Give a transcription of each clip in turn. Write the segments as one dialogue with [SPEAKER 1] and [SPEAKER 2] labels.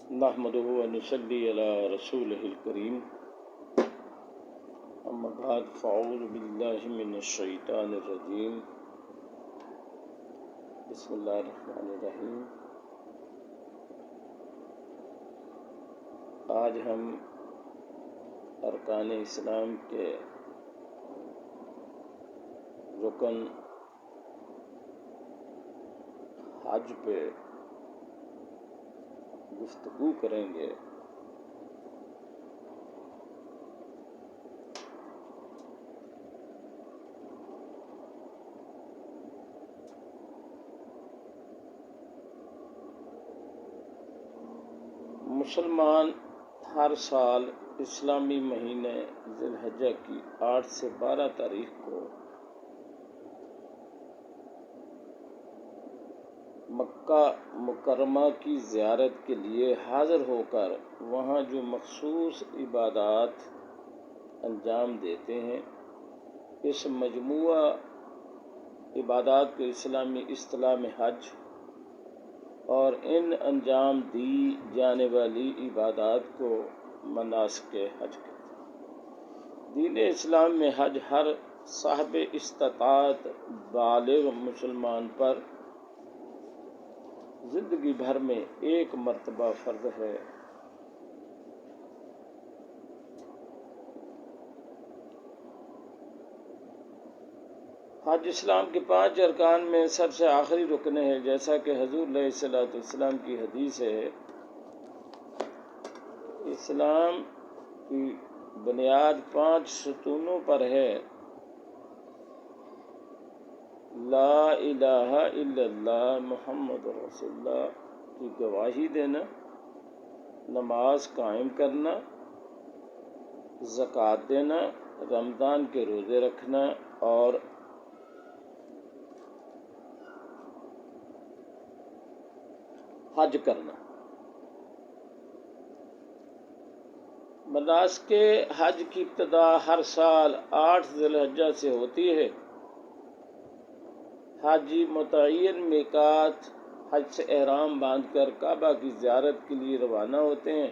[SPEAKER 1] نحمده ونصلي على رسوله الكريم اما بعد فاعوذ باللہ من الشیطان الرجیم بسم اللہ الرحمن الرحیم۔ آج ہم ارکان اسلام کے رکن حج پہ گفتگو کریں گے۔ مسلمان ہر سال اسلامی مہینے ذی الحجہ کی 8 سے 12 تاریخ کو مکہ مکرمہ کی زیارت کے لیے حاضر ہو کر وہاں جو مخصوص عبادات انجام دیتے ہیں، اس مجموعہ عبادات کو اسلامی اصطلاح میں حج اور ان انجام دی جانے والی عبادات کو مناسک حج کہتے ہیں۔ دین اسلام میں حج ہر صاحب استطاعت بالغ مسلمان پر زندگی بھر میں ایک مرتبہ فرض ہے۔ حج اسلام کے 5 ارکان میں سب سے آخری رکن ہے، جیسا کہ حضور علیہ الصلوۃ والسلام کی حدیث ہے۔ اسلام کی بنیاد 5 ستونوں پر ہے: لا الہ الا اللہ محمد رسول اللہ کی گواہی دینا، نماز قائم کرنا، زکوٰۃ دینا، رمضان کے روزے رکھنا اور حج کرنا۔ مناسک حج کی ابتدا ہر سال 8 ذی الحجہ سے ہوتی ہے۔ حاجی متعین میقات حج سے احرام باندھ کر کعبہ کی زیارت کے لیے روانہ ہوتے ہیں۔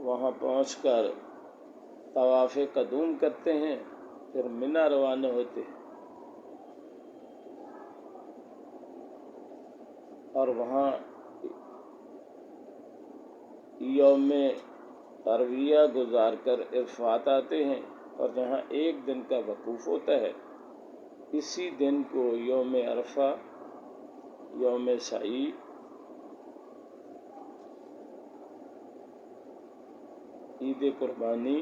[SPEAKER 1] وہاں پہنچ کر طواف قدوم کرتے ہیں، پھر منی روانہ ہوتے ہیں اور وہاں یوم ترویہ گزار کر عرفات آتے ہیں اور جہاں ایک دن کا وقوف ہوتا ہے، اسی دن کو یوم عرفہ، یوم سعی، عید قربانی،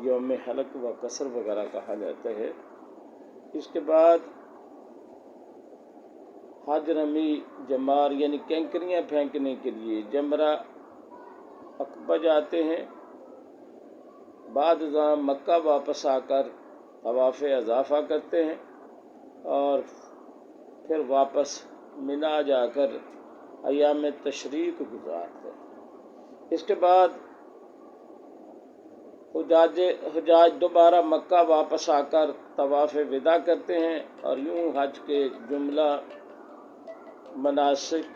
[SPEAKER 1] یوم حلق و قصر وغیرہ کہا جاتا ہے۔ اس کے بعد حج رمی جمار یعنی کینکریاں پھینکنے کے لیے جمرہ عقبہ جاتے ہیں۔ بعد ازاں مکہ واپس آ کر طواف اضافہ کرتے ہیں اور پھر واپس منی جا کر ایام تشریق گزارتے ہیں۔ اس کے بعد حجاج دوبارہ مکہ واپس آ کر طواف وداع کرتے ہیں اور یوں حج کے جملہ مناسک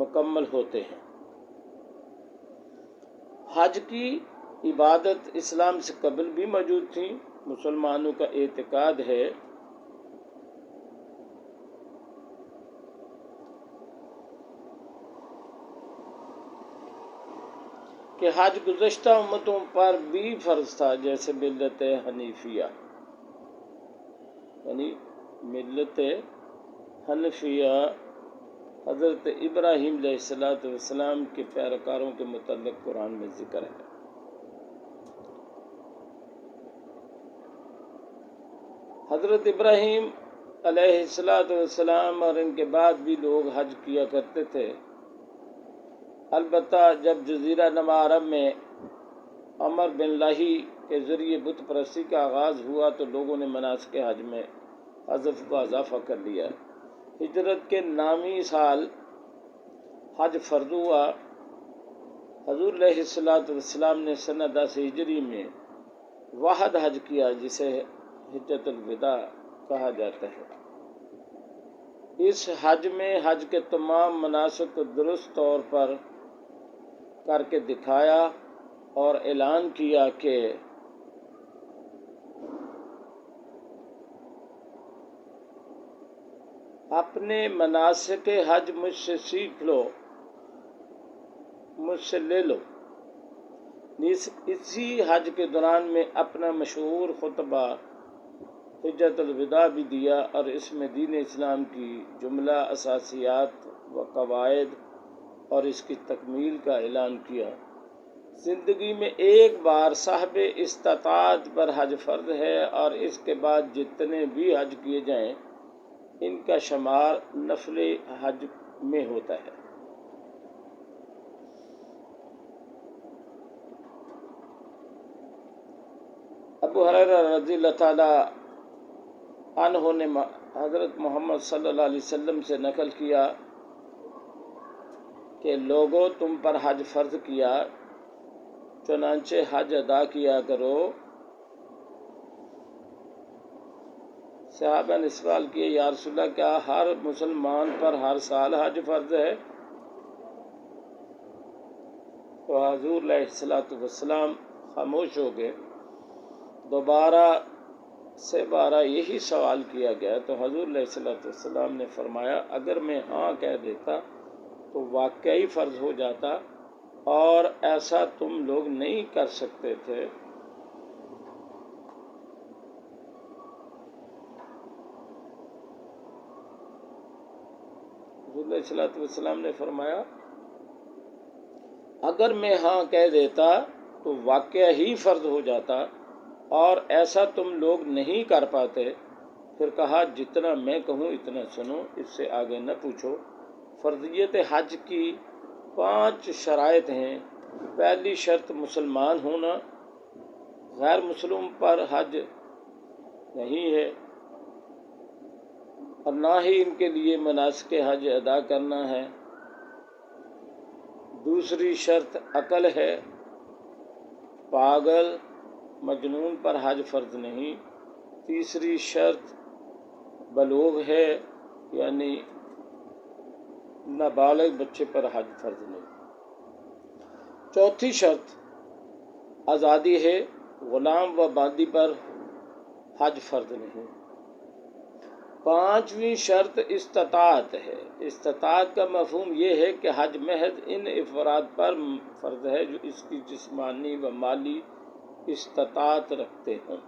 [SPEAKER 1] مکمل ہوتے ہیں۔ حج کی عبادت اسلام سے قبل بھی موجود تھی۔ مسلمانوں کا اعتقاد ہے کہ حج گزشتہ امتوں پر بھی فرض تھا، جیسے ملت حنیفیہ یعنی ملت حنفیہ حضرت ابراہیم علیہ السلام کے پیروکاروں کے متعلق قرآن میں ذکر ہے۔ حضرت ابراہیم علیہ السلام اور ان کے بعد بھی لوگ حج کیا کرتے تھے۔ البتہ جب جزیرہ نما عرب میں عمر بن لہی کے ذریعے بت پرستی کا آغاز ہوا تو لوگوں نے مناسک حج میں حذف و اضافہ کر لیا۔ ہجرت کے نامی سال حج فرض ہوا۔ حضور علیہ السلام نے سنہ 10 ہجری میں واحد حج کیا، جسے حجۃ الوداع کہا جاتا ہے۔ اس حج میں حج کے تمام مناسک کو درست طور پر کر کے دکھایا اور اعلان کیا کہ اپنے مناسک حج مجھ سے سیکھ لو، مجھ سے لے لو۔ اسی حج کے دوران میں اپنا مشہور خطبہ حجۃ الوداع بھی دیا اور اس میں دین اسلام کی جملہ اساسیات و قواعد اور اس کی تکمیل کا اعلان کیا۔ زندگی میں ایک بار صاحب استطاعت پر حج فرض ہے اور اس کے بعد جتنے بھی حج کیے جائیں ان کا شمار نفل حج میں ہوتا ہے۔ ابو ہریرہ رضی اللہ تعالی عنہ نے حضرت محمد صلی اللہ علیہ وسلم سے نقل کیا کہ لوگوں تم پر حج فرض کیا، چنانچہ حج ادا کیا کرو۔ صحابہ نے سوال کیا، یا رسول اللہ کیا ہر مسلمان پر ہر سال حج فرض ہے؟ تو حضور علیہ السلام خاموش ہو گئے۔ دوبارہ سے بارہ یہی سوال کیا گیا تو حضور علیہ السلام نے فرمایا، اگر میں ہاں کہہ دیتا تو واقعی فرض ہو جاتا اور ایسا تم لوگ نہیں کر سکتے تھے۔ حضور علیہ السلام نے فرمایا، اگر میں ہاں کہہ دیتا تو واقعہ ہی فرض ہو جاتا اور ایسا تم لوگ نہیں کر پاتے۔ پھر کہا، جتنا میں کہوں اتنا سنو، اس سے آگے نہ پوچھو۔ فرضیت حج کی 5 شرائط ہیں۔ پہلی شرط مسلمان ہونا، غیر مسلم پر حج نہیں ہے اور نہ ہی ان کے لیے مناسک حج ادا کرنا ہے۔ دوسری شرط عقل ہے، پاگل مجنون پر حج فرض نہیں۔ تیسری شرط بلوغ ہے، یعنی نابالغ بچے پر حج فرض نہیں۔ چوتھی شرط آزادی ہے، غلام و باندی پر حج فرض نہیں۔ پانچویں شرط استطاعت ہے۔ استطاعت کا مفہوم یہ ہے کہ حج محض ان افراد پر فرض ہے جو اس کی جسمانی و مالی استطاعت رکھتے ہوں۔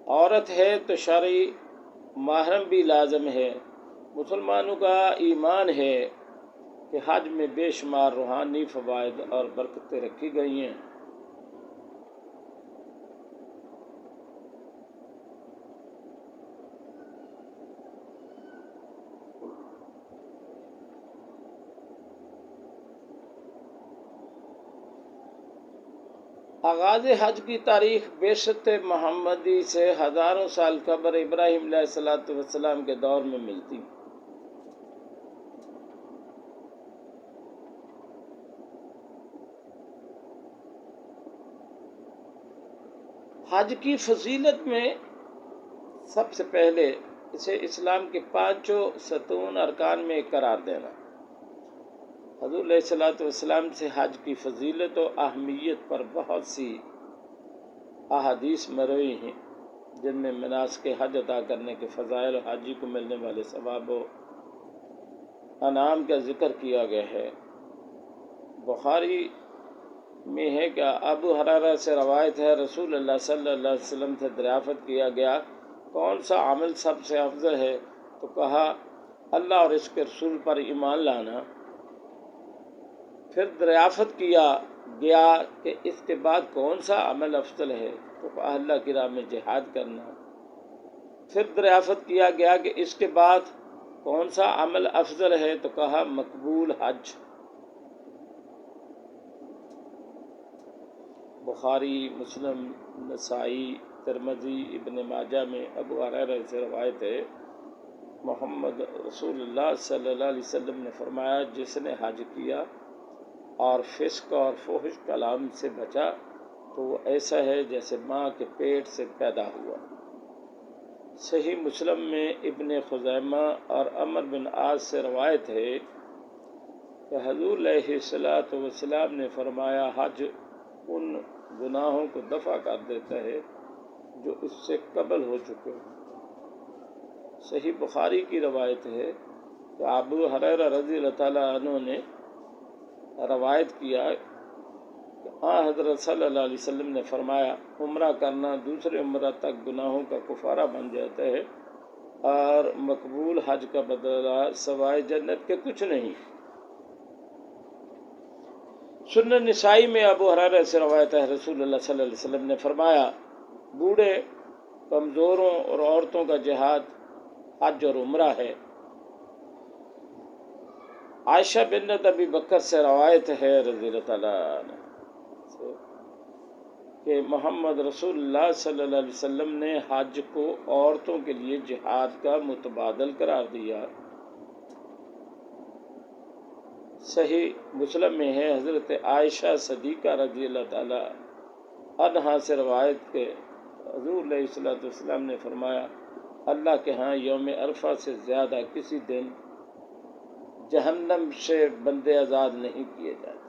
[SPEAKER 1] عورت ہے تو شرعی محرم بھی لازم ہے۔ مسلمانوں کا ایمان ہے کہ حج میں بے شمار روحانی فوائد اور برکتیں رکھی گئی ہیں۔ آغاز حج کی تاریخ بعثت محمدی سے ہزاروں سال قبل ابراہیم علیہ السلام کے دور میں ملتی۔ حج کی فضیلت میں سب سے پہلے اسے اسلام کے 5 ستون ارکان میں قرار دینا۔ حضور علیہ السلام سے حج کی فضیلت و اہمیت پر بہت سی احادیث مروی ہیں، جن میں مناسک حج ادا کرنے کے فضائل اور حاجی کو ملنے والے ثواب و انعام کا ذکر کیا گیا ہے۔ بخاری میں ہے کہ ابو ہریرہ سے روایت ہے، رسول اللہ صلی اللہ علیہ وسلم سے دریافت کیا گیا، کون سا عمل سب سے افضل ہے؟ تو کہا، اللہ اور اس کے رسول پر ایمان لانا۔ پھر دریافت کیا گیا کہ اس کے بعد کون سا عمل افضل ہے؟ تو کہا، اللہ کی راہ میں جہاد کرنا۔ پھر دریافت کیا گیا کہ اس کے بعد کون سا عمل افضل ہے؟ تو کہا، مقبول حج۔ بخاری، مسلم، نسائی، ترمذی، ابن ماجہ میں ابو ہریرہ سے روایت ہے، محمد رسول اللہ صلی اللہ علیہ وسلم نے فرمایا، جس نے حج کیا اور فسق اور فحش کلام سے بچا تو وہ ایسا ہے جیسے ماں کے پیٹ سے پیدا ہوا۔ صحیح مسلم میں ابن خزیمہ اور عمر بن عاص سے روایت ہے کہ حضور علیہ الصلوۃ والسلام نے فرمایا حج ان گناہوں کو دفع کر دیتا ہے جو اس سے قبل ہو چکے ہیں۔ صحیح بخاری کی روایت ہے کہ ابو ہریرہ رضی اللہ تعالیٰ عنہ نے روایت کیا کہ حضرت صلی اللہ علیہ وسلم نے فرمایا عمرہ کرنا دوسرے عمرہ تک گناہوں کا کفارہ بن جاتا ہے اور مقبول حج کا بدلہ سوائے جنت کے کچھ نہیں۔ سنن نسائی میں ابو ہریرہ سے روایت ہے رسول اللہ صلی اللہ علیہ وسلم نے فرمایا بوڑھے کمزوروں اور عورتوں کا جہاد حج اور عمرہ ہے۔ عائشہ بنت ابی بکر سے روایت ہے رضی اللہ تعالیٰ عنہ سے کہ محمد رسول اللہ صلی اللہ علیہ وسلم نے حج کو عورتوں کے لیے جہاد کا متبادل قرار دیا۔ صحیح مسلم میں ہے حضرت عائشہ صدیقہ رضی اللہ تعالیٰ عنہا سے روایت کے حضور علیہ الصلوۃ والسلام نے فرمایا اللہ کے ہاں یوم عرفہ سے زیادہ کسی دن جہنم سے بندے آزاد نہیں کیے جاتے۔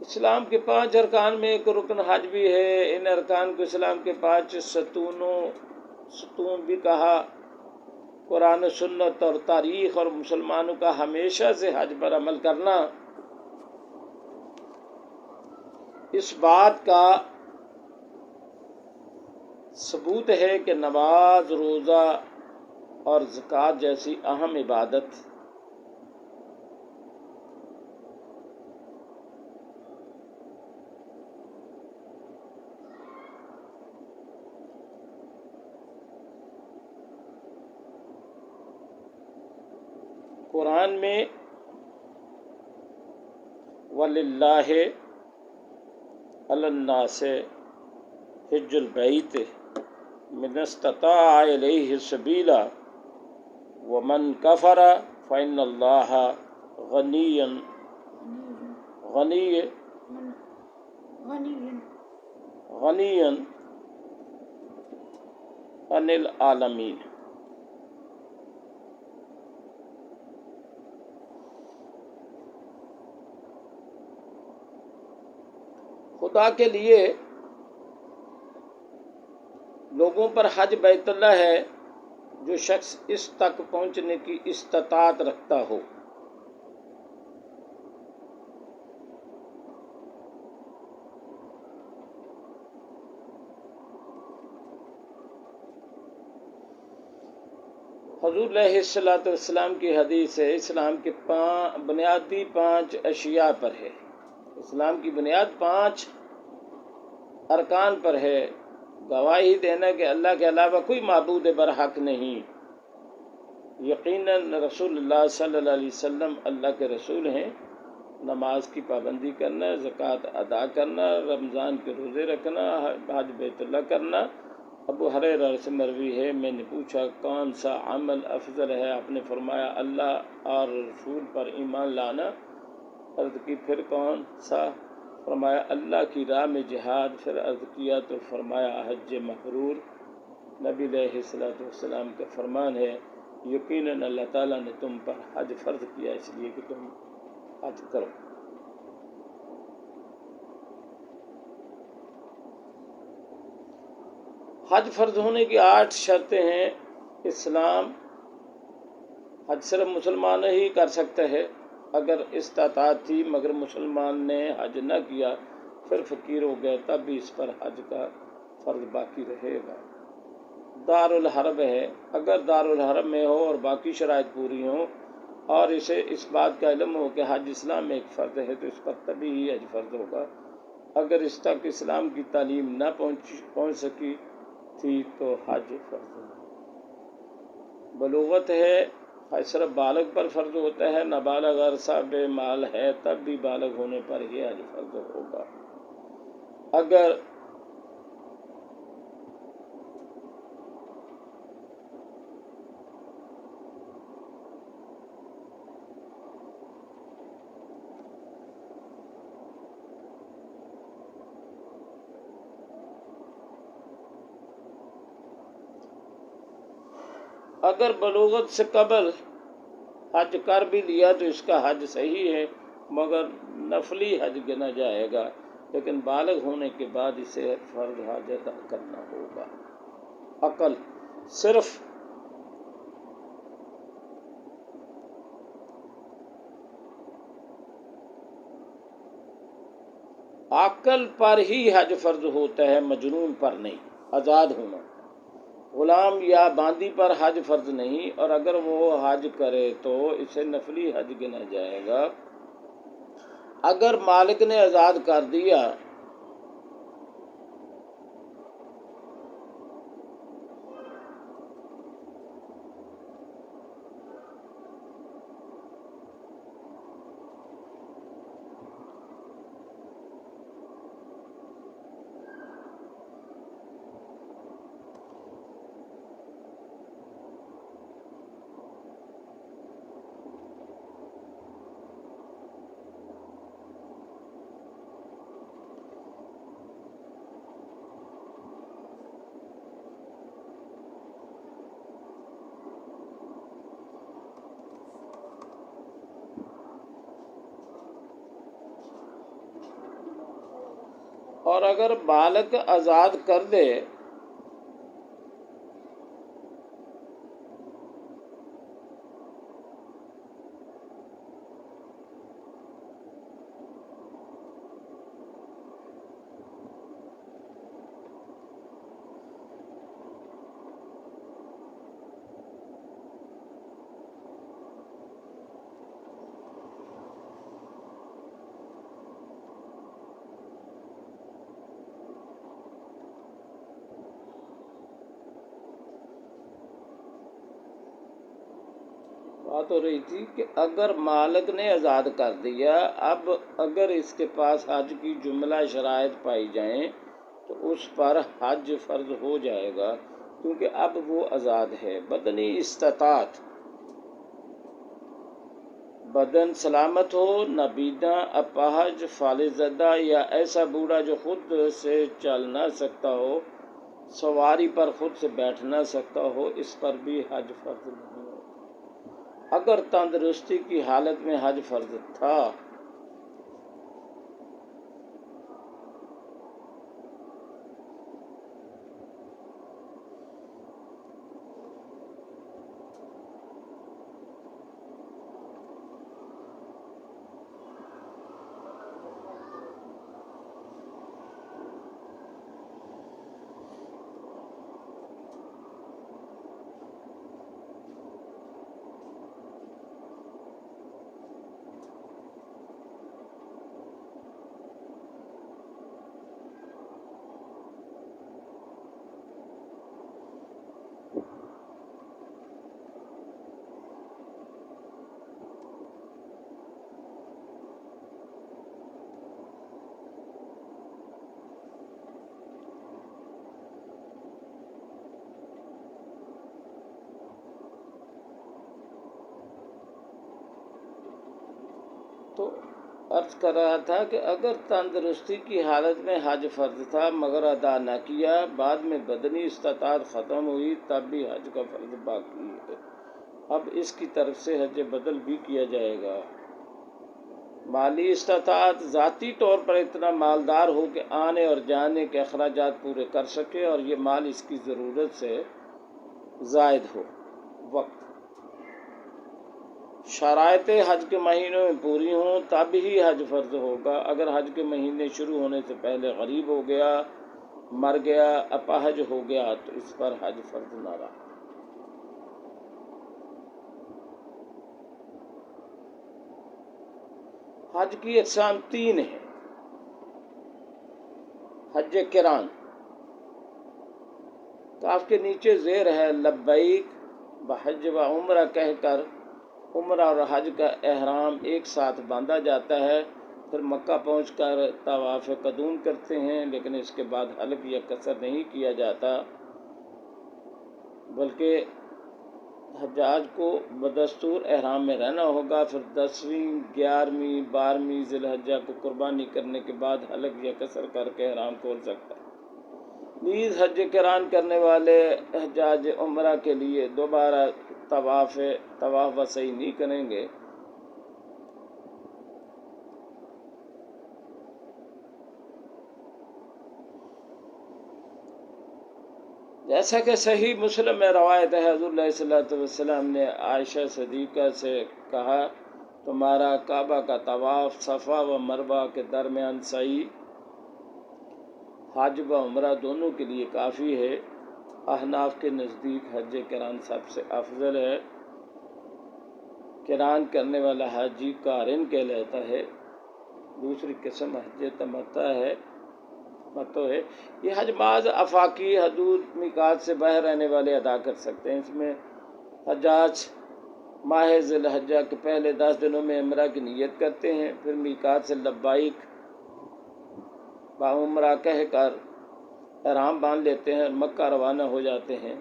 [SPEAKER 1] اسلام کے 5 ارکان میں ایک رکن حج بھی ہے۔ ان ارکان کو اسلام کے 5 ستون بھی کہا۔ قرآن و سنت اور تاریخ اور مسلمانوں کا ہمیشہ سے حج پر عمل کرنا اس بات کا ثبوت ہے کہ نماز، روزہ اور زکوٰۃ جیسی اہم عبادت قرآن میں وَلِلَّهِ عَلَى النَّاسِ حِجُّ الْبَيْتِ مَنِ اسْتَطَاعَ إِلَيْهِ سَبِيلًا وَمَنْ كَفَرَ فَإِنَّ اللَّهَ غَنِيٌّ عَنِ الْعَالَمِينَ۔ خدا کے لیے لوگوں پر حج بیت اللہ ہے جو شخص اس تک پہنچنے کی استطاعت رکھتا ہو۔ حضور علیہ الصلوۃ والسلام کی حدیث ہے اسلام کے بنیادی 5 اشیاء پر ہے۔ اسلام کی بنیاد 5 ارکان پر ہے۔ گواہی دینا کہ اللہ کے علاوہ کوئی معبود برحق نہیں، یقیناً رسول اللہ صلی اللہ علیہ وسلم اللہ کے رسول ہیں، نماز کی پابندی کرنا، زکوٰۃ ادا کرنا، رمضان کے روزے رکھنا، حج بیت اللہ کرنا۔ ابو ہریرہ سے مروی ہے میں نے پوچھا کون سا عمل افضل ہے؟ آپ نے فرمایا اللہ اور رسول پر ایمان لانا۔ عرض کی پھر کون سا؟ فرمایا اللہ کی راہ میں جہاد۔ پھر عرض کیا تو فرمایا حج مبرور۔ نبی علیہ الصلوۃ والسلام کا فرمان ہے یقیناً اللہ تعالیٰ نے تم پر حج فرض کیا اس لیے کہ تم حج کرو۔ حج فرض ہونے کی 8 شرطیں ہیں۔ اسلام حج صرف مسلمان ہی کر سکتا ہے۔ اگر استطاعت تھی مگر مسلمان نے حج نہ کیا پھر فقیر ہو گیا تب بھی اس پر حج کا فرض باقی رہے گا۔ دار الحرب ہے، اگر دار الحرب میں ہو اور باقی شرائط پوری ہوں اور اسے اس بات کا علم ہو کہ حج اسلام میں ایک فرض ہے تو اس پر تبھی ہی حج فرض ہوگا۔ اگر اس تک اسلام کی تعلیم نہ پہنچ سکی تھی تو حج فرض نہیں۔ بلوغت ہے، حج صرف بالغ پر فرض ہوتا ہے، نابالغ اگر صاحب مال ہے تب بھی بالغ ہونے پر ہی حج فرض ہوگا۔ اگر اگر بلوغت سے قبل حج کر بھی لیا تو اس کا حج صحیح ہے، مگر نفلی حج گنا جائے گا، لیکن بالغ ہونے کے بعد اسے فرض حج ادا کرنا ہوگا۔ عقل صرف عقل پر ہی حج فرض ہوتا ہے، مجنون پر نہیں۔ آزاد ہونا، غلام یا باندی پر حج فرض نہیں، اور اگر وہ حج کرے تو اسے نفلی حج گنا جائے گا۔ اگر مالک نے آزاد کر دیا اور اگر بالغ آزاد کر دے بات ہو رہی تھی کہ اگر مالک نے آزاد کر دیا، اب اگر اس کے پاس حج کی جملہ شرائط پائی جائیں تو اس پر حج فرض ہو جائے گا، کیونکہ اب وہ آزاد ہے۔ بدنی استطاعت، بدن سلامت ہو، نابینا، اپاہج، فالج زدہ یا ایسا بوڑھا جو خود سے چل نہ سکتا ہو، سواری پر خود سے بیٹھ نہ سکتا ہو، اس پر بھی حج فرض نہیں ہوتا۔ اگر تندرستی کی حالت میں حج فرض تھا تو عرض کر رہا تھا کہ اگر تندرستی کی حالت میں حج فرض تھا مگر ادا نہ کیا، بعد میں بدنی استطاعت ختم ہوئی، تب بھی حج کا فرض باقی ہے۔ اب اس کی طرف سے حج بدل بھی کیا جائے گا۔ مالی استطاعت، ذاتی طور پر اتنا مالدار ہو کہ آنے اور جانے کے اخراجات پورے کر سکے اور یہ مال اس کی ضرورت سے زائد ہو۔ وقت، شرائط حج کے مہینوں میں پوری ہوں تب ہی حج فرض ہوگا۔ اگر حج کے مہینے شروع ہونے سے پہلے غریب ہو گیا، مر گیا، اپاہج ہو گیا تو اس پر حج فرض نہ رہا۔ حج کی اقسام 3 ہیں۔ حج قران، کاف کے نیچے زیر ہے لبیک بحج و عمرہ کہہ کر عمرہ اور حج کا احرام ایک ساتھ باندھا جاتا ہے، پھر مکہ پہنچ کر طواف قدوم کرتے ہیں، لیکن اس کے بعد حلق یا قصر نہیں کیا جاتا، بلکہ حجاج کو بدستور احرام میں رہنا ہوگا۔ پھر 10ویں، 11ویں، 12ویں ذی الحجہ کو قربانی کرنے کے بعد حلق یا قصر کر کے احرام کھول سکتا ہے۔ نیز حج قران کرنے والے حجاج عمرہ کے لیے دوبارہ طواف وسعی نہیں کریں گے۔ جیسا کہ صحیح مسلم میں روایت ہے، حضور علیہ الصلوۃ والسلام نے عائشہ صدیقہ سے کہا، تمہارا کعبہ کا طواف، صفا و مروہ کے درمیان سعی حج و عمرہ دونوں کے لیے کافی ہے۔ احناف کے نزدیک حج قران سب سے افضل ہے۔ قران کرنے والا حاجی قارن کہلاتا ہے۔ دوسری قسم حج تمتع ہے۔ یہ حج بعض آفاقی حدود میقات سے باہر رہنے والے ادا کر سکتے ہیں۔ اس میں حجاج ماہ ذی الحجہ کے پہلے 10 دنوں میں عمرہ کی نیت کرتے ہیں، پھر میقات سے لبیک بعمرہ کہہ کر احرام باندھ لیتے ہیں اور مکہ روانہ ہو جاتے ہیں۔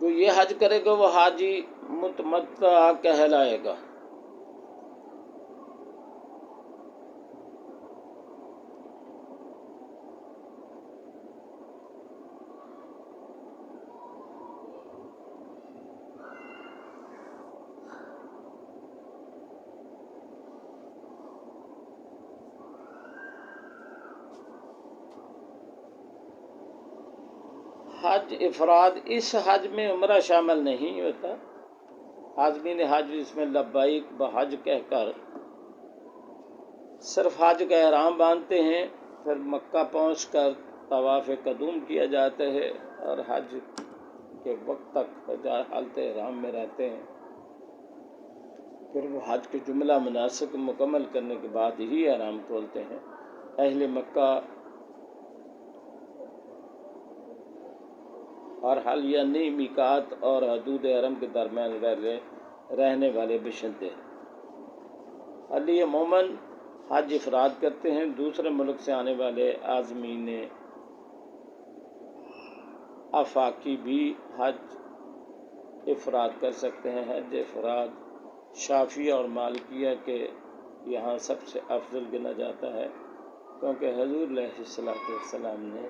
[SPEAKER 1] جو یہ حج کرے گا وہ حاجی متمتع کہلائے گا۔ حج افراد، اس حج میں عمرہ شامل نہیں ہوتا۔ حاضمین حج اس میں لبیک بحج کہہ کر صرف حج کا احرام باندھتے ہیں، پھر مکہ پہنچ کر طواف قدوم کیا جاتا ہے اور حج کے وقت تک حالت احرام میں رہتے ہیں۔ پھر وہ حج کے جملہ مناسک مکمل کرنے کے بعد ہی احرام کھولتے ہیں۔ اہل مکہ اور حل یعنی میقات اور حدود حرم کے درمیان رہنے والے باشندے علی عموماً حج افراد کرتے ہیں۔ دوسرے ملک سے آنے والے عازمین آفاقی بھی حج افراد کر سکتے ہیں۔ حج افراد شافعیہ اور مالکیہ کے یہاں سب سے افضل گنا جاتا ہے، کیونکہ حضور علیہ السلام نے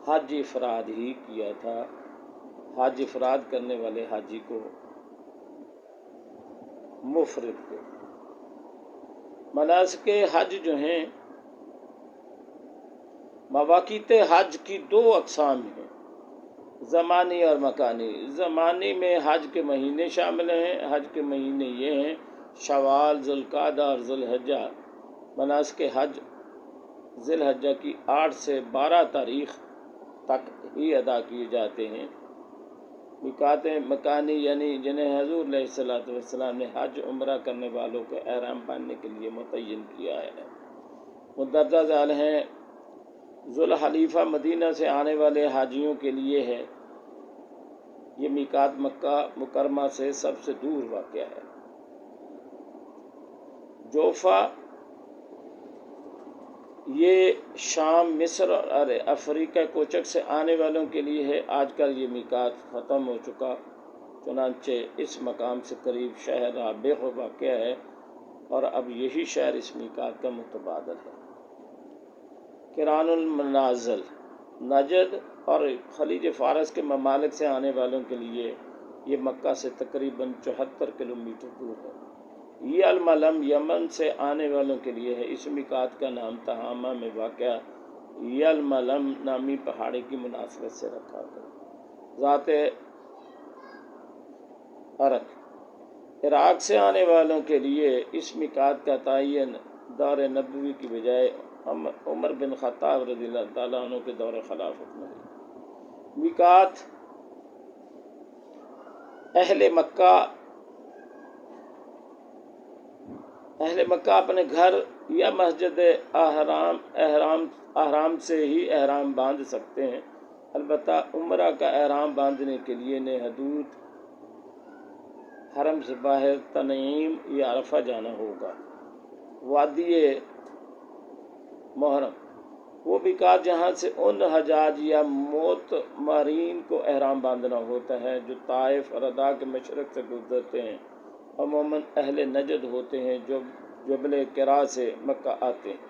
[SPEAKER 1] حج افراد ہی کیا تھا۔ حج افراد کرنے والے حاجی کو مفرد کو مناسک حج جو ہیں، مواقیت حج کی 2 اقسام ہیں، زمانی اور مکانی۔ زمانی میں حج کے مہینے شامل ہیں۔ حج کے مہینے یہ ہیں: شوال، ذوالقعدہ اور ذوالحجہ۔ مناسک حج ذی الحجہ کی 8 سے 12 تاریخ تک ہی ادا کیے جاتے ہیں۔ میقات مکانی یعنی جنہیں حضور علیہ السلام نے حج عمرہ کرنے والوں کو احرام باندھنے کے لیے متعین کیا ہے، مندرجہ ذیل ہیں۔ ذوالحلیفہ مدینہ سے آنے والے حاجیوں کے لیے ہے۔ یہ میقات مکہ مکرمہ سے سب سے دور واقع ہے۔ جوفا، یہ شام، مصر اور افریقہ کوچک سے آنے والوں کے لیے ہے۔ آج کل یہ میقات ختم ہو چکا، چنانچہ اس مقام سے قریب شہر رابغ واقع ہے اور اب یہی شہر اس میقات کا متبادل ہے۔ قران المنازل، نجد اور خلیج فارس کے ممالک سے آنے والوں کے لیے یہ مکہ سے تقریباً 74 کلومیٹر دور ہے۔ یہ الملم یمن سے آنے والوں کے لیے ہے۔ اس میقات کا نام تہامہ میں واقع یلملم نامی پہاڑی کی مناسبت سے رکھا گیا۔ ذات عرق، عراق سے آنے والوں کے لیے اس میقات کا تعین دور نبوی کی بجائے عمر بن خطاب رضی اللہ تعالیٰ عنہ کے دور خلافت میں ہے۔ میقات اہل مکہ اپنے گھر یا مسجد احرام سے ہی احرام باندھ سکتے ہیں، البتہ عمرہ کا احرام باندھنے کے لیے حرم سے باہر تنعیم یا عرفہ جانا ہوگا۔ وادی محرم وہ میقات جہاں سے ان حجاج یا معتمرین کو احرام باندھنا ہوتا ہے جو طائف اور ادا کے مشرق سے گزرتے ہیں، عموماً اہل نجد ہوتے ہیں جو جبل قرا سے مکہ آتے ہیں۔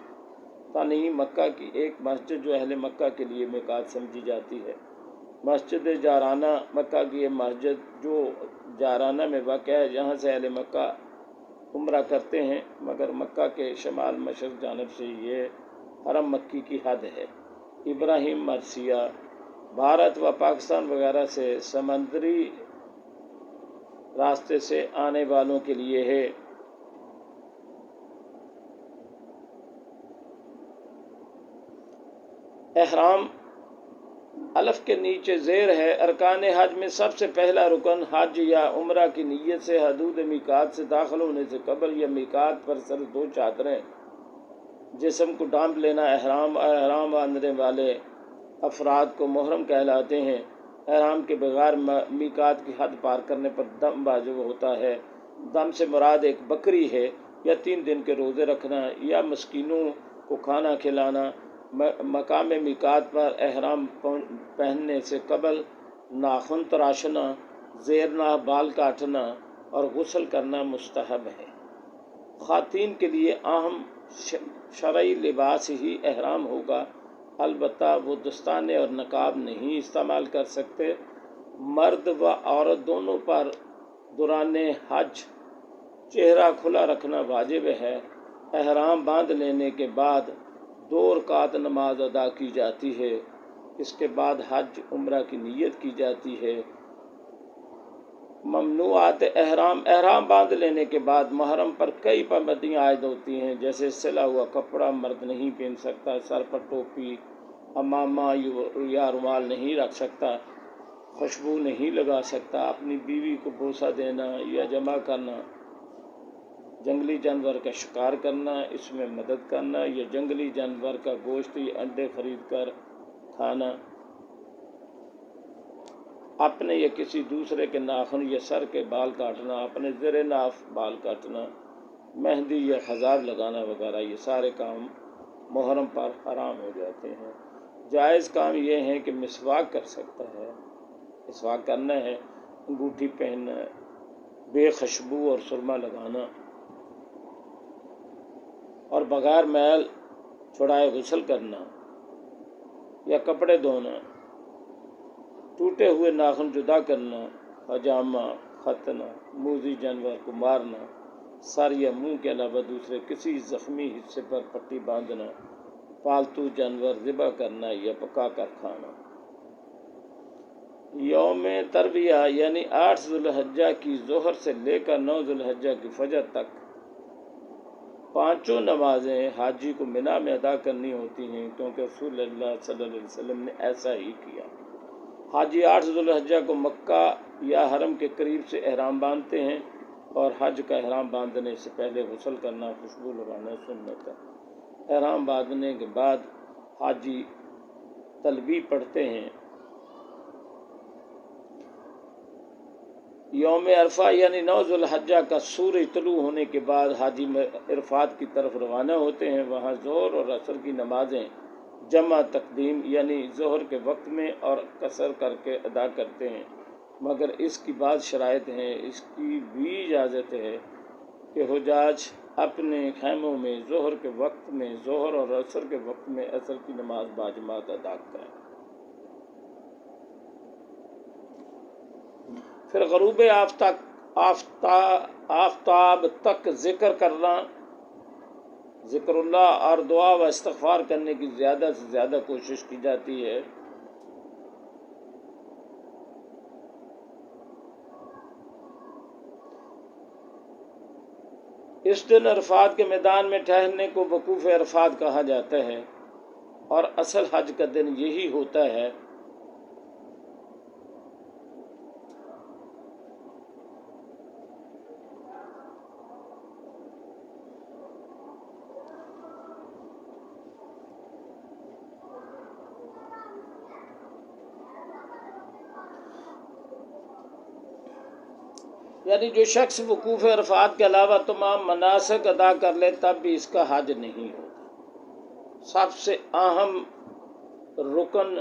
[SPEAKER 1] تنعیم مکہ کی ایک مسجد جو اہل مکہ کے لیے میقات سمجھی جاتی ہے۔ مسجد جارانہ مکہ کی یہ مسجد جو جارانہ میں واقع ہے، جہاں سے اہل مکہ عمرہ کرتے ہیں، مگر مکہ کے شمال مشرق جانب سے یہ حرم مکی کی حد ہے۔ ابراہیم مرثیہ بھارت و پاکستان وغیرہ سے سمندری راستے سے آنے والوں کے لیے ہے۔ احرام الف کے نیچے زیر ہے۔ ارکان حج میں سب سے پہلا رکن حج یا عمرہ کی نیت سے حدود میقات سے داخل ہونے سے قبل یا میقات پر سر 2 چادریں جسم کو ڈھانپ لینا احرام باندھنے والے افراد کو محرم کہلاتے ہیں۔ احرام کے بغیر میقات کی حد پار کرنے پر دم واجب ہوتا ہے۔ دم سے مراد ایک بکری ہے یا 3 دن کے روزے رکھنا یا مسکینوں کو کھانا کھلانا۔ مقام میقات پر احرام پہننے سے قبل ناخن تراشنا، زیرنا بال کاٹنا اور غسل کرنا مستحب ہے۔ خواتین کے لیے اہم شرعی لباس ہی احرام ہوگا، البتہ وہ دستانے اور نقاب نہیں استعمال کر سکتے۔ مرد و عورت دونوں پر دوران حج چہرہ کھلا رکھنا واجب ہے۔ احرام باندھ لینے کے بعد 2 رکعت نماز ادا کی جاتی ہے۔ اس کے بعد حج عمرہ کی نیت کی جاتی ہے۔ ممنوعات احرام باندھ لینے کے بعد محرم پر کئی پابندیاں عائد ہوتی ہیں، جیسے سلا ہوا کپڑا مرد نہیں پہن سکتا، سر پر ٹوپی، عمامہ یا رومال نہیں رکھ سکتا، خوشبو نہیں لگا سکتا، اپنی بیوی کو بوسہ دینا یا جمع کرنا، جنگلی جانور کا شکار کرنا، اس میں مدد کرنا یا جنگلی جانور کا گوشت یا انڈے خرید کر کھانا، اپنے یا کسی دوسرے کے ناخن یا سر کے بال کاٹنا، اپنے زیر ناف بال کاٹنا، مہندی یا خضاب لگانا وغیرہ، یہ سارے کام محرم پر حرام ہو جاتے ہیں۔ جائز کام یہ ہے کہ مسواک کر سکتا ہے، مسواک کرنا ہے، انگوٹھی پہننا، بے خوشبو اور سرما لگانا اور بغیر میل چھڑائے غسل کرنا یا کپڑے دھونا، ٹوٹے ہوئے ناخن جدا کرنا، حجامہ، ختنہ، موذی جانور کو مارنا، سر یا منہ کے علاوہ دوسرے کسی زخمی حصے پر پٹی باندھنا، پالتو جانور ذبح کرنا یا پکا کر کھانا۔ یوم ترویہ یعنی 8 ذوالحجہ کی ظہر سے لے کر 9 ذوالحجہ کی فجر تک 5 نمازیں حاجی کو منی میں ادا کرنی ہوتی ہیں، کیونکہ رسول اللہ صلی اللہ علیہ وسلم نے ایسا ہی کیا۔ حاجی 8 ذوالحجہ کو مکہ یا حرم کے قریب سے احرام باندھتے ہیں اور حج کا احرام باندھنے سے پہلے غسل کرنا، خوشبو لگانا سنت ہے۔ احرام باندھنے کے بعد حاجی تلبیہ پڑھتے ہیں۔ یوم عرفہ یعنی 9 ذوالحجہ کا سورج طلوع ہونے کے بعد حاجی عرفات کی طرف روانہ ہوتے ہیں۔ وہاں ظہر اور عصر کی نمازیں جمع تقدیم یعنی ظہر کے وقت میں اور قصر کر کے ادا کرتے ہیں، مگر اس کی بعض شرائط ہیں۔ اس کی بھی اجازت ہے کہ حجاج اپنے خیموں میں ظہر کے وقت میں ظہر اور عصر کے وقت میں عصر کی نماز باجماعت ادا کریں۔ پھر غروب آفتاب تک ذکر اللہ اور دعا و استغفار کرنے کی زیادہ سے زیادہ کوشش کی جاتی ہے۔ اس دن عرفات کے میدان میں ٹھہرنے کو وقوف عرفات کہا جاتا ہے اور اصل حج کا دن یہی ہوتا ہے۔ یعنی جو شخص وقوف عرفات کے علاوہ تمام مناسک ادا کر لے تب بھی اس کا حج نہیں ہوتا۔ سب سے اہم رکن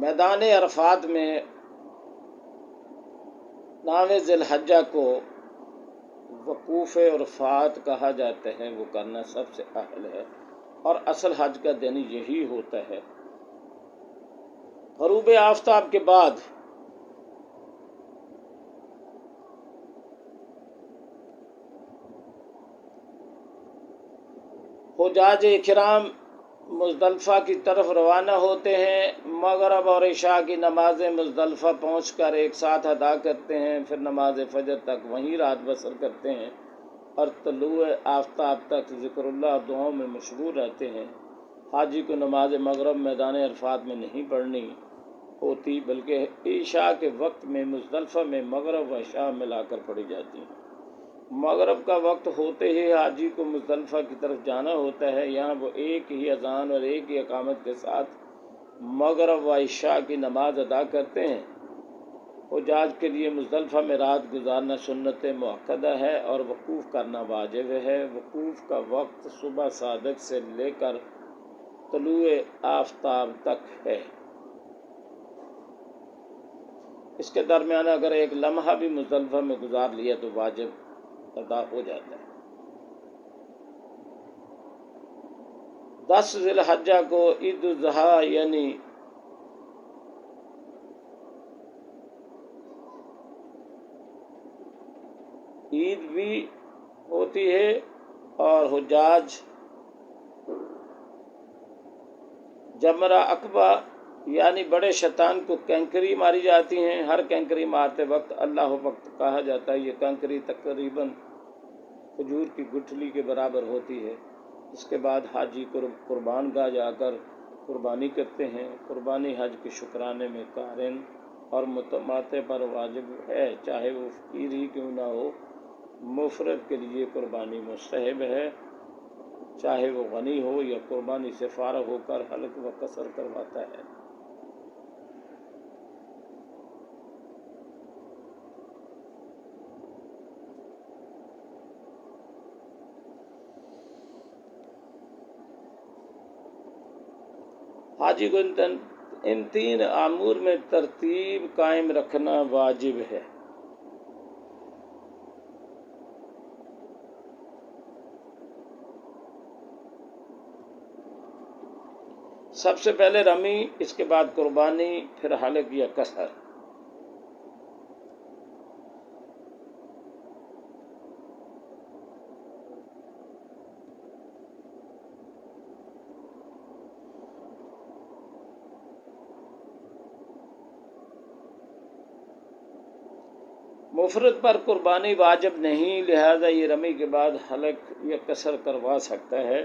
[SPEAKER 1] میدان عرفات میں 9 ذی الحجہ کو وقوف عرفات کہا جاتا ہے، وہ کرنا سب سے اہل ہے، اور اصل حج کا دن یہی ہوتا ہے۔ غروب آفتاب کے بعد حجاج کرام مزدلفہ کی طرف روانہ ہوتے ہیں، مغرب اور عشاء کی نمازیں مزدلفہ پہنچ کر ایک ساتھ ادا کرتے ہیں، پھر نماز فجر تک وہیں رات بسر کرتے ہیں اور طلوع آفتاب تک ذکر اللہ اور دعاؤں میں مشغول رہتے ہیں۔ حاجی کو نماز مغرب میدان عرفات میں نہیں پڑھنی ہوتی، بلکہ عشاء کے وقت میں مزدلفہ میں مغرب و عشاء ملا کر پڑھی جاتی ہیں۔ مغرب کا وقت ہوتے ہی حاجی کو مزدلفہ کی طرف جانا ہوتا ہے، یہاں وہ ایک ہی اذان اور ایک ہی اقامت کے ساتھ مغرب و عشاء کی نماز ادا کرتے ہیں۔ حجاج کے لیے مزدلفہ میں رات گزارنا سنت مؤکدہ ہے اور وقوف کرنا واجب ہے۔ وقوف کا وقت صبح صادق سے لے کر طلوع آفتاب تک ہے۔ اس کے درمیان اگر ایک لمحہ بھی مزدلفہ میں گزار لیا تو واجب ادا ہو جاتا ہے۔ 10 ذی الحجہ کو عید الاضحیٰ یعنی عید بھی ہوتی ہے، اور حجاج جمرہ عقبہ یعنی بڑے شیطان کو کینکری ماری جاتی ہیں۔ ہر کینکری مارتے وقت اللہ وقت کہا جاتا ہے۔ یہ کینکری تقریباً کھجور کی گٹھلی کے برابر ہوتی ہے۔ اس کے بعد حاجی قربان گاہ جا کر قربانی کرتے ہیں۔ قربانی حج کے شکرانے میں قارن اور متمتع پر واجب ہے، چاہے وہ فقیر ہی کیوں نہ ہو۔ مفرد کے لیے قربانی مستحب ہے، چاہے وہ غنی ہو یا قربانی سے فارغ ہو کر حلق و قصر کرواتا ہے۔ حاجی کو ان 3 امور میں ترتیب قائم رکھنا واجب ہے۔ سب سے پہلے رمی، اس کے بعد قربانی، پھر حلق یا قصر۔ مفرد پر قربانی واجب نہیں، لہذا یہ رمی کے بعد حلق یا قصر کروا سکتا ہے۔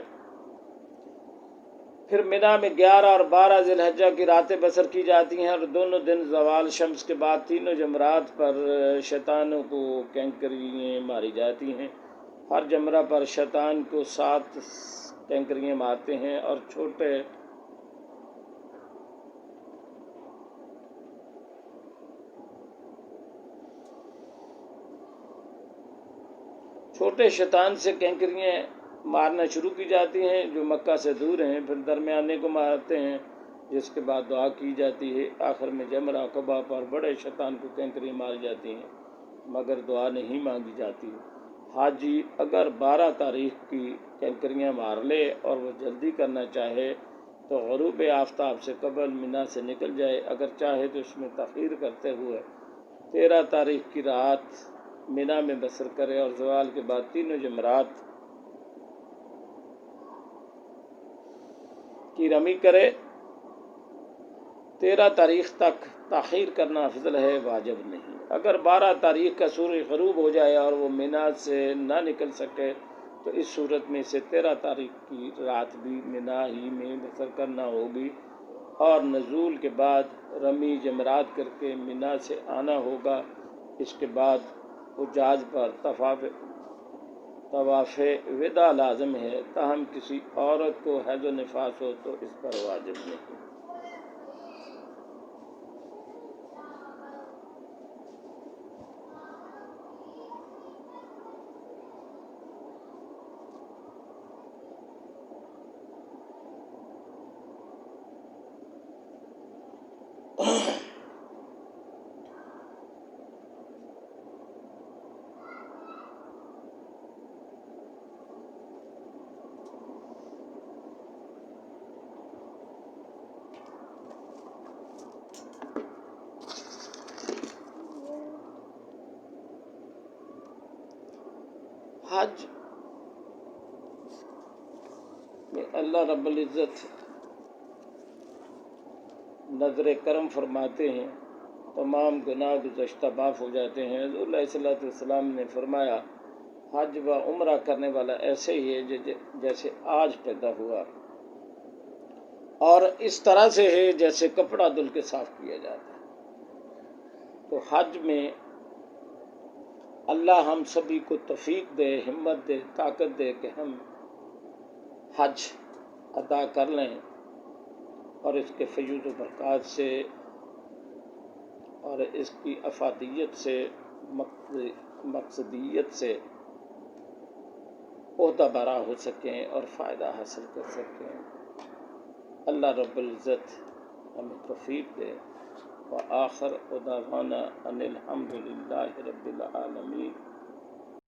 [SPEAKER 1] پھر منا میں 11 اور 12 ذی الحجہ کی راتیں بسر کی جاتی ہیں، اور دونوں دن زوال شمس کے بعد تینوں جمرات پر شیطانوں کو کینکریاں ماری جاتی ہیں۔ ہر جمرہ پر شیطان کو 7 کینکریاں مارتے ہیں، اور چھوٹے شیطان سے کینکریاں مارنا شروع کی جاتی ہیں جو مکہ سے دور ہیں، پھر درمیانے کو مارتے ہیں، جس کے بعد دعا کی جاتی ہے۔ آخر میں جمرہ عقبہ پر بڑے شیطان کو کینکریاں ماری جاتی ہیں، مگر دعا نہیں مانگی جاتی۔ حاجی اگر 12 تاریخ کی کینکریاں مار لے اور وہ جلدی کرنا چاہے تو غروب آفتاب سے قبل منا سے نکل جائے، اگر چاہے تو اس میں تاخیر کرتے ہوئے 13 تاریخ کی رات منا میں بسر کرے اور زوال کے بعد تینوں جمرات کی رمی کرے۔ 13 تاریخ تک تاخیر کرنا افضل ہے، واجب نہیں۔ اگر 12 تاریخ کا سورج غروب ہو جائے اور وہ منا سے نہ نکل سکے تو اس صورت میں اسے 13 تاریخ کی رات بھی منا ہی میں بسر کرنا ہوگی، اور نزول کے بعد رمی جمرات کر کے منا سے آنا ہوگا۔ اس کے بعد حجاج پر طواف وداع لازم ہے، تاہم کسی عورت کو حیض و نفاس ہو تو اس پر واجب نہیں۔ حج میں اللہ رب العزت نظر کرم فرماتے ہیں، تمام گناہ گزشتہ معاف ہو جاتے ہیں۔ حضور علیہ الصلوۃ والسلام نے فرمایا حج و عمرہ کرنے والا ایسے ہی ہے جیسے آج پیدا ہوا، اور اس طرح سے ہے جیسے کپڑا دھل کے صاف کیا جاتا ہے۔ تو حج میں اللہ ہم سبھی کو توفیق دے، ہمت دے، طاقت دے کہ ہم حج ادا کر لیں اور اس کے فیوض و برکات سے اور اس کی افادیت سے، مقصدیت سے عہدہ برا ہو سکیں اور فائدہ حاصل کر سکیں۔ اللہ رب العزت ہمیں توفیق دے۔ وآخر دعوانا ان الحمد للہ رب العالمین۔